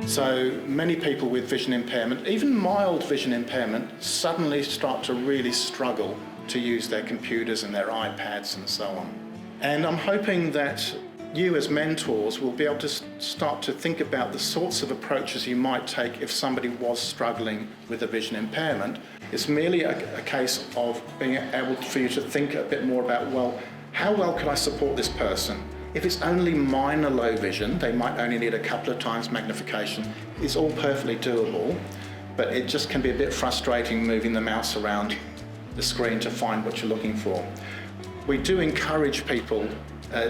So many people with vision impairment, even mild vision impairment, suddenly start to really struggle to use their computers and their iPads and so on. And I'm hoping that you as mentors will be able to start to think about the sorts of approaches you might take if somebody was struggling with a vision impairment. It's merely a case of being able for you to think a bit more about, well, how well could I support this person? If it's only minor low vision, they might only need a couple of times magnification. It's all perfectly doable, but it just can be a bit frustrating moving the mouse around the screen to find what you're looking for. We do encourage people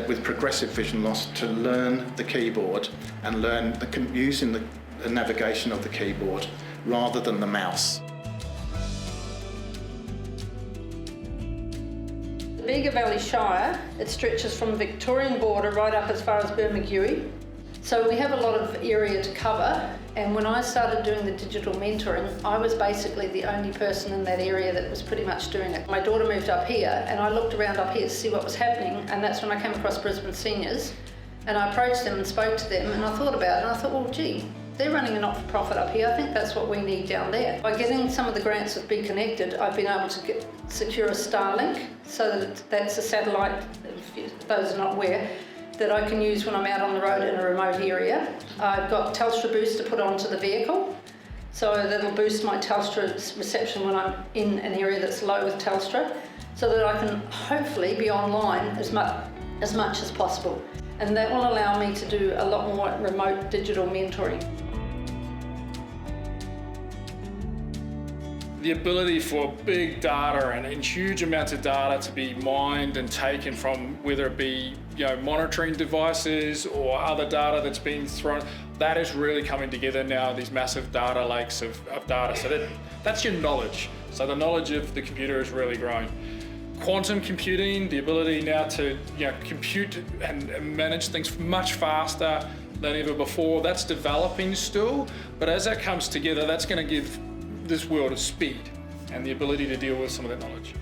with progressive vision loss to learn the keyboard and learn using the navigation of the keyboard rather than the mouse. The Bega Valley Shire, it stretches from the Victorian border right up as far as Bermagui. So we have a lot of area to cover, and when I started doing the digital mentoring, I was basically the only person in that area that was pretty much doing it. My daughter moved up here, and I looked around up here to see what was happening, and that's when I came across Brisbane Seniors, and I approached them and spoke to them, and I thought about it, and I thought, well, gee, they're running a not-for-profit up here. I think that's what we need down there. By getting some of the grants with Be Connected, I've been able to secure a Starlink, so that that's a satellite, if those are not aware, that I can use when I'm out on the road in a remote area. I've got Telstra Boost to put onto the vehicle, so that'll boost my Telstra reception when I'm in an area that's low with Telstra, so that I can hopefully be online as much as possible. And that will allow me to do a lot more remote digital mentoring. The ability for big data and huge amounts of data to be mined and taken from whether it be monitoring devices or other data that's being thrown, that is really coming together now, these massive data lakes of data. So that's your knowledge. So the knowledge of the computer is really growing. Quantum computing, the ability now to compute and manage things much faster than ever before, that's developing still, but as that comes together, that's going to give this world of speed and the ability to deal with some of that knowledge.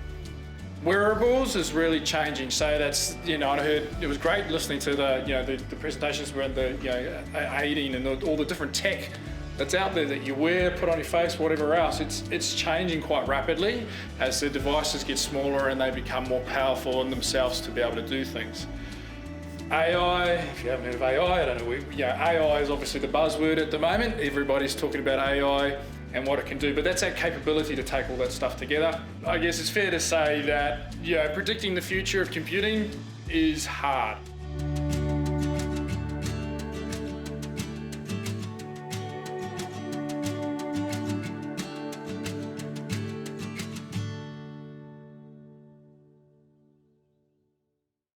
Wearables is really changing, so that's, I heard it was great listening to the presentations around the aiding and all the different tech that's out there that you wear, put on your face, whatever else. It's changing quite rapidly as the devices get smaller and they become more powerful in themselves to be able to do things. AI, if you haven't heard of AI, I don't know, AI is obviously the buzzword at the moment. Everybody's talking about AI and what it can do, but that's that capability to take all that stuff together. I guess it's fair to say that predicting the future of computing is hard.